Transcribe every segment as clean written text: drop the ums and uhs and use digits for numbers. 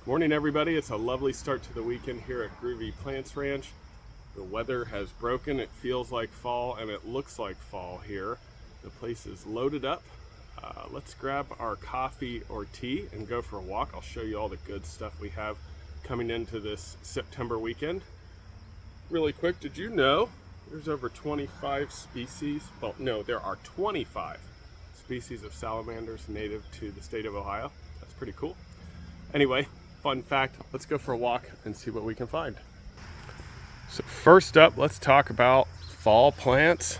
Morning everybody, it's a lovely start to the weekend here at Groovy Plants Ranch. The weather has broken, it feels like fall and it looks like fall here. The place is loaded up. Let's grab our coffee or tea and go for a walk. I'll show you all the good stuff we have coming into this September weekend. Really quick, did you know there's over 25 species? Well, no, there are 25 species of salamanders native to the state of Ohio. That's pretty cool. Anyway, fun fact, let's go for a walk and see what we can find. So first up, let's talk about fall plants.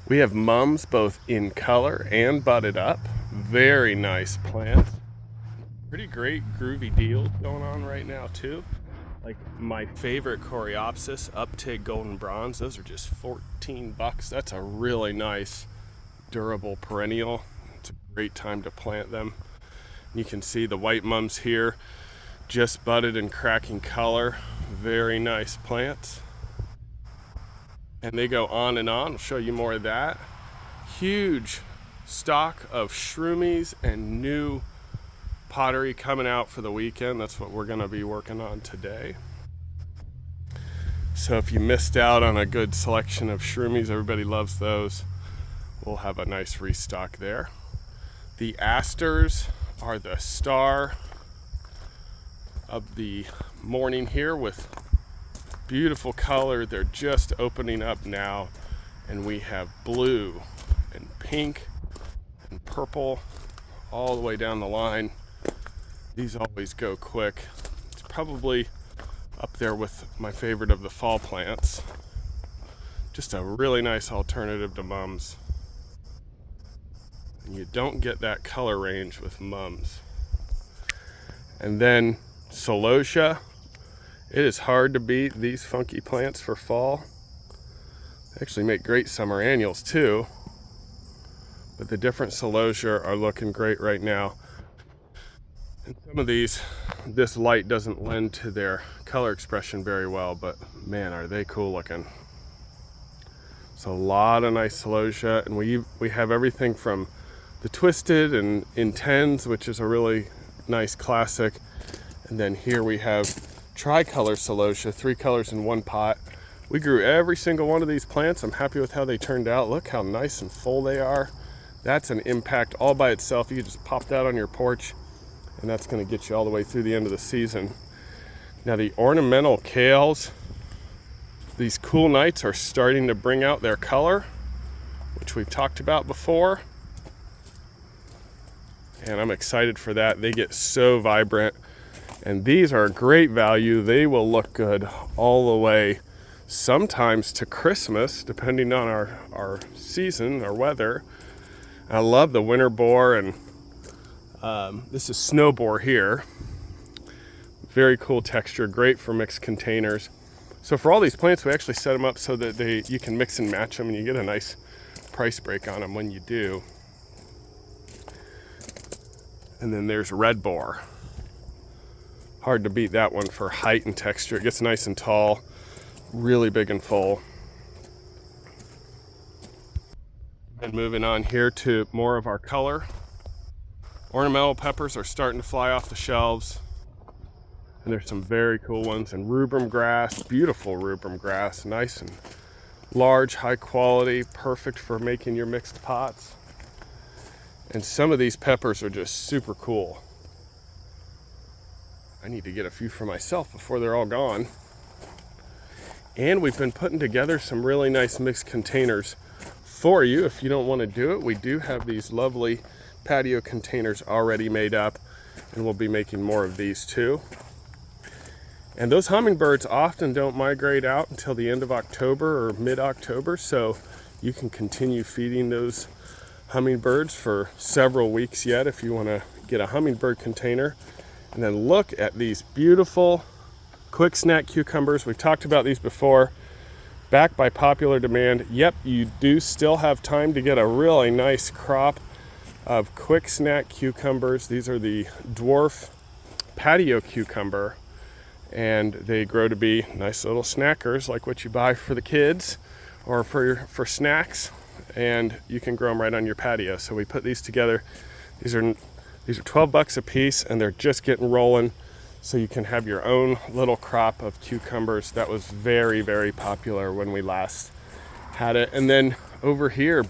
We have mums both in color and budded up. Very nice plants. Pretty great groovy deals going on right now too. Like my favorite Coreopsis, Uptig Golden Bronze, those are just 14 bucks. That's a really nice, durable perennial. It's a great time to plant them. You can see the white mums here, just budded and cracking color. Very nice plants. And they go on and on. I'll show you more of that. Huge stock of shroomies and new pottery coming out for the weekend. That's what we're gonna be working on today. So if you missed out on a good selection of shroomies, everybody loves those. We'll have a nice restock there. The asters are the star of the morning here with beautiful color. They're just opening up now, and we have blue and pink and purple all the way down the line. These always go quick. It's probably up there with my favorite of the fall plants. Just a really nice alternative to mums. And you don't get that color range with mums. And then Celosia. It is hard to beat these funky plants for fall. They actually make great summer annuals too. But the different Celosia are looking great right now. And some of these, this light doesn't lend to their color expression very well, but man, are they cool looking. So a lot of nice Celosia, and we have everything from the Twisted and Intens, which is a really nice classic. And then here we have tricolor Celosia, 3 colors in one pot. We grew every single one of these plants. I'm happy with how they turned out. Look how nice and full they are. That's an impact all by itself. You can just pop that on your porch, and that's going to get you all the way through the end of the season. Now the ornamental kales, these cool nights are starting to bring out their color, which we've talked about before. And I'm excited for that. They get so vibrant. And these are a great value. They will look good all the way, sometimes to Christmas, depending on our season, our weather. I love the winter boar, and this is snow boar here. Very cool texture, great for mixed containers. So for all these plants, we actually set them up so that you can mix and match them, and you get a nice price break on them when you do. And then there's red boar. Hard to beat that one for height and texture. It gets nice and tall, really big and full. And moving on here to more of our color. Ornamental peppers are starting to fly off the shelves. And there's some very cool ones. And rubrum grass, beautiful rubrum grass, nice and large, high quality, perfect for making your mixed pots. And some of these peppers are just super cool. I need to get a few for myself before they're all gone. And we've been putting together some really nice mixed containers for you. If you don't want to do it, we do have these lovely patio containers already made up, and we'll be making more of these too. And those hummingbirds often don't migrate out until the end of October or mid-October, so you can continue feeding those hummingbirds for several weeks yet if you want to get a hummingbird container. And then look at these beautiful quick snack cucumbers. We've talked about these before, back by popular demand. Yep, you do still have time to get a really nice crop of quick snack cucumbers. These are the dwarf patio cucumber, and they grow to be nice little snackers like what you buy for the kids or for snacks, and you can grow them right on your patio. So we put these together. These are 12 bucks a piece, and they're just getting rolling. so you can have your own little crop of cucumbers. That was very, very popular when we last had it. And then over here,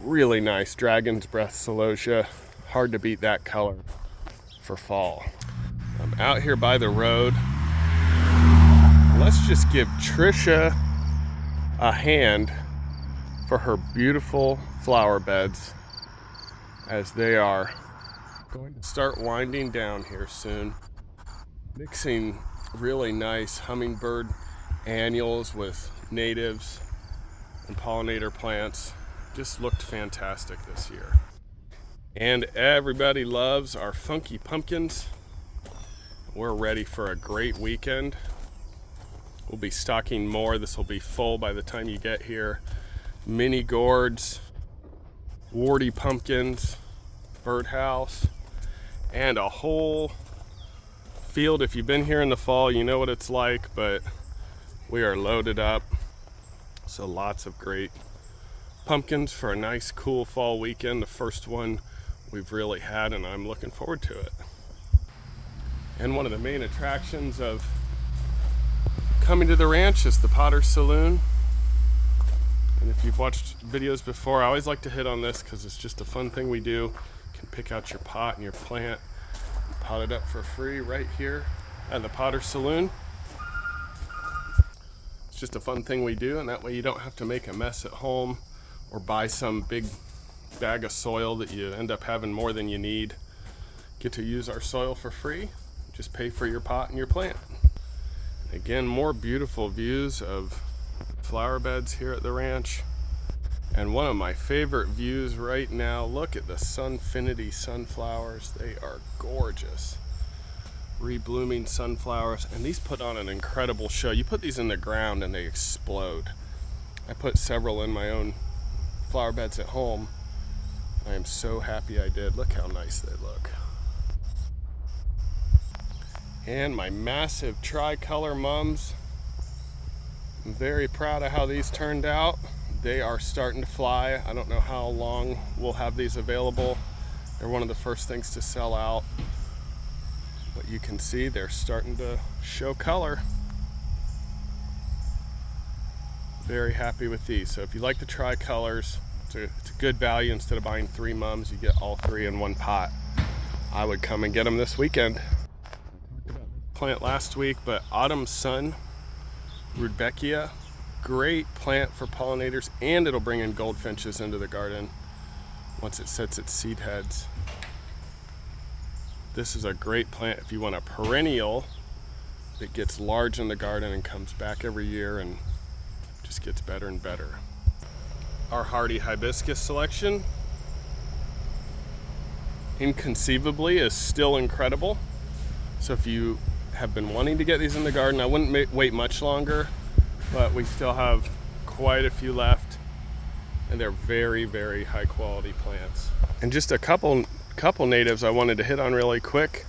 really nice Dragon's Breath Celosia. Hard to beat that color for fall. I'm out here by the road. Let's just give Trisha a hand for her beautiful flower beds, as they are going to start winding down here soon. Mixing really nice hummingbird annuals with natives and pollinator plants. Just looked fantastic this year. And everybody loves our funky pumpkins. We're ready for a great weekend. We'll be stocking more. This will be full by the time you get here. Mini gourds, warty pumpkins, birdhouse, and a whole field. If you've been here in the fall, you know what it's like, but we are loaded up. So lots of great pumpkins for a nice cool fall weekend. The first one we've really had, and I'm looking forward to it. And one of the main attractions of coming to the ranch is the Potter's Saloon. And if you've watched videos before, I always like to hit on this because it's just a fun thing we do. You can pick out your pot and your plant and pot it up for free right here at the Potter's Saloon. It's just a fun thing we do, and that way you don't have to make a mess at home or buy some big bag of soil that you end up having more than you need. Get to use our soil for free. Just pay for your pot and your plant. Again, more beautiful views of flower beds here at the ranch. And one of my favorite views right now, look at the Sunfinity sunflowers. They are gorgeous. Reblooming sunflowers, and these put on an incredible show. You put these in the ground and they explode. I put several in my own flower beds at home. I am so happy I did. Look how nice they look. And my massive tricolor mums. I'm very proud of how these turned out. They are starting to fly. I don't know how long we'll have these available. They're one of the first things to sell out. But you can see they're starting to show color. Very happy with these. So if you like the tricolors, it's a good value. Instead of buying 3 mums, you get all 3 in one pot. I would come and get them this weekend. Plant last week, but Autumn Sun Rudbeckia, great plant for pollinators, and it'll bring in goldfinches into the garden once it sets its seed heads. This is a great plant if you want a perennial that gets large in the garden and comes back every year and just gets better and better. Our hardy hibiscus selection, inconceivably, is still incredible. So if you have been wanting to get these in the garden, I wouldn't wait much longer, but we still have quite a few left, and they're very, very high quality plants. And just a couple natives I wanted to hit on really quick.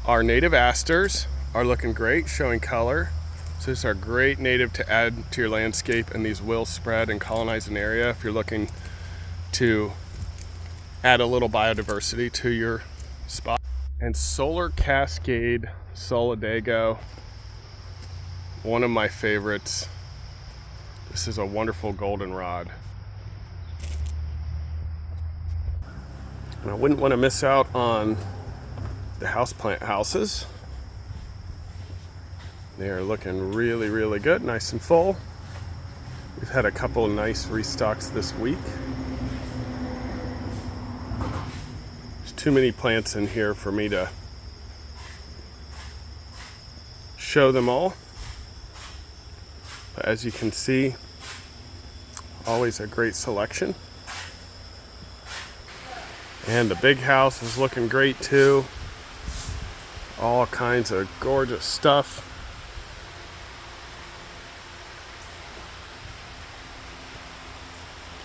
Our native asters are looking great, showing color. So these are great native to add to your landscape, and these will spread and colonize an area if you're looking to add a little biodiversity to your spot. And Solar Cascade Solidago, one of my favorites. This is a wonderful goldenrod. And I wouldn't want to miss out on the houseplant houses. They are looking really, really good, nice and full. We've had a couple of nice restocks this week. There's too many plants in here for me to show them all. But as you can see, always a great selection. And the big house is looking great too. All kinds of gorgeous stuff.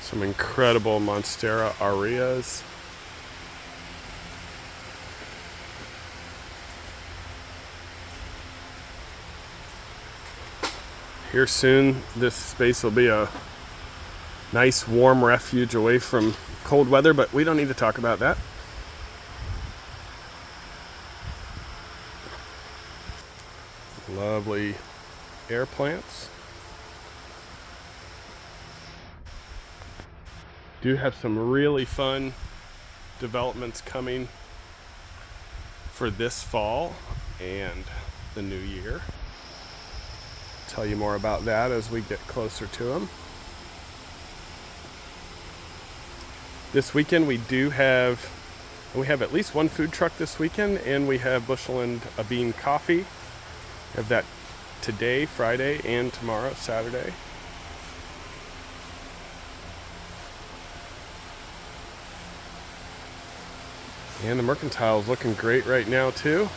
Some incredible Monstera aureas. Here soon, this space will be a nice warm refuge away from cold weather, but we don't need to talk about that. Lovely air plants. Do have some really fun developments coming for this fall and the new year. Tell you more about that as we get closer to them. This weekend we have at least one food truck this weekend, and we have Bushel and a Bean Coffee. We have that today, Friday, and tomorrow, Saturday. And the Mercantile is looking great right now too.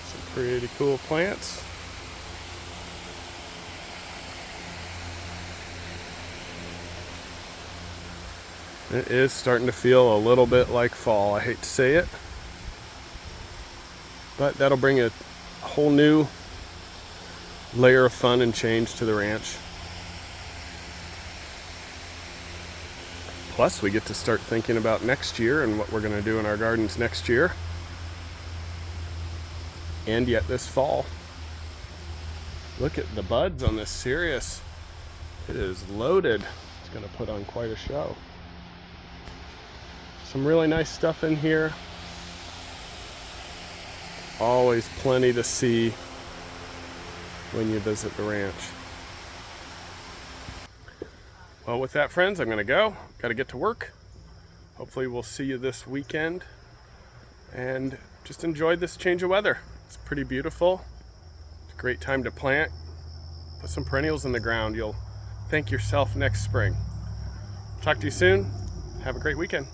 Some pretty cool plants. It is starting to feel a little bit like fall. I hate to say it, but that'll bring a whole new layer of fun and change to the ranch. Plus, we get to start thinking about next year and what we're going to do in our gardens next year. And yet this fall. Look at the buds on this Cereus. It is loaded. It's going to put on quite a show. Some really nice stuff in here. Always plenty to see when you visit the ranch. Well, with that, friends, I'm going to go. Got to get to work. Hopefully we'll see you this weekend. And just enjoy this change of weather. It's pretty beautiful. It's a great time to plant. Put some perennials in the ground. You'll thank yourself next spring. Talk to you soon. Have a great weekend.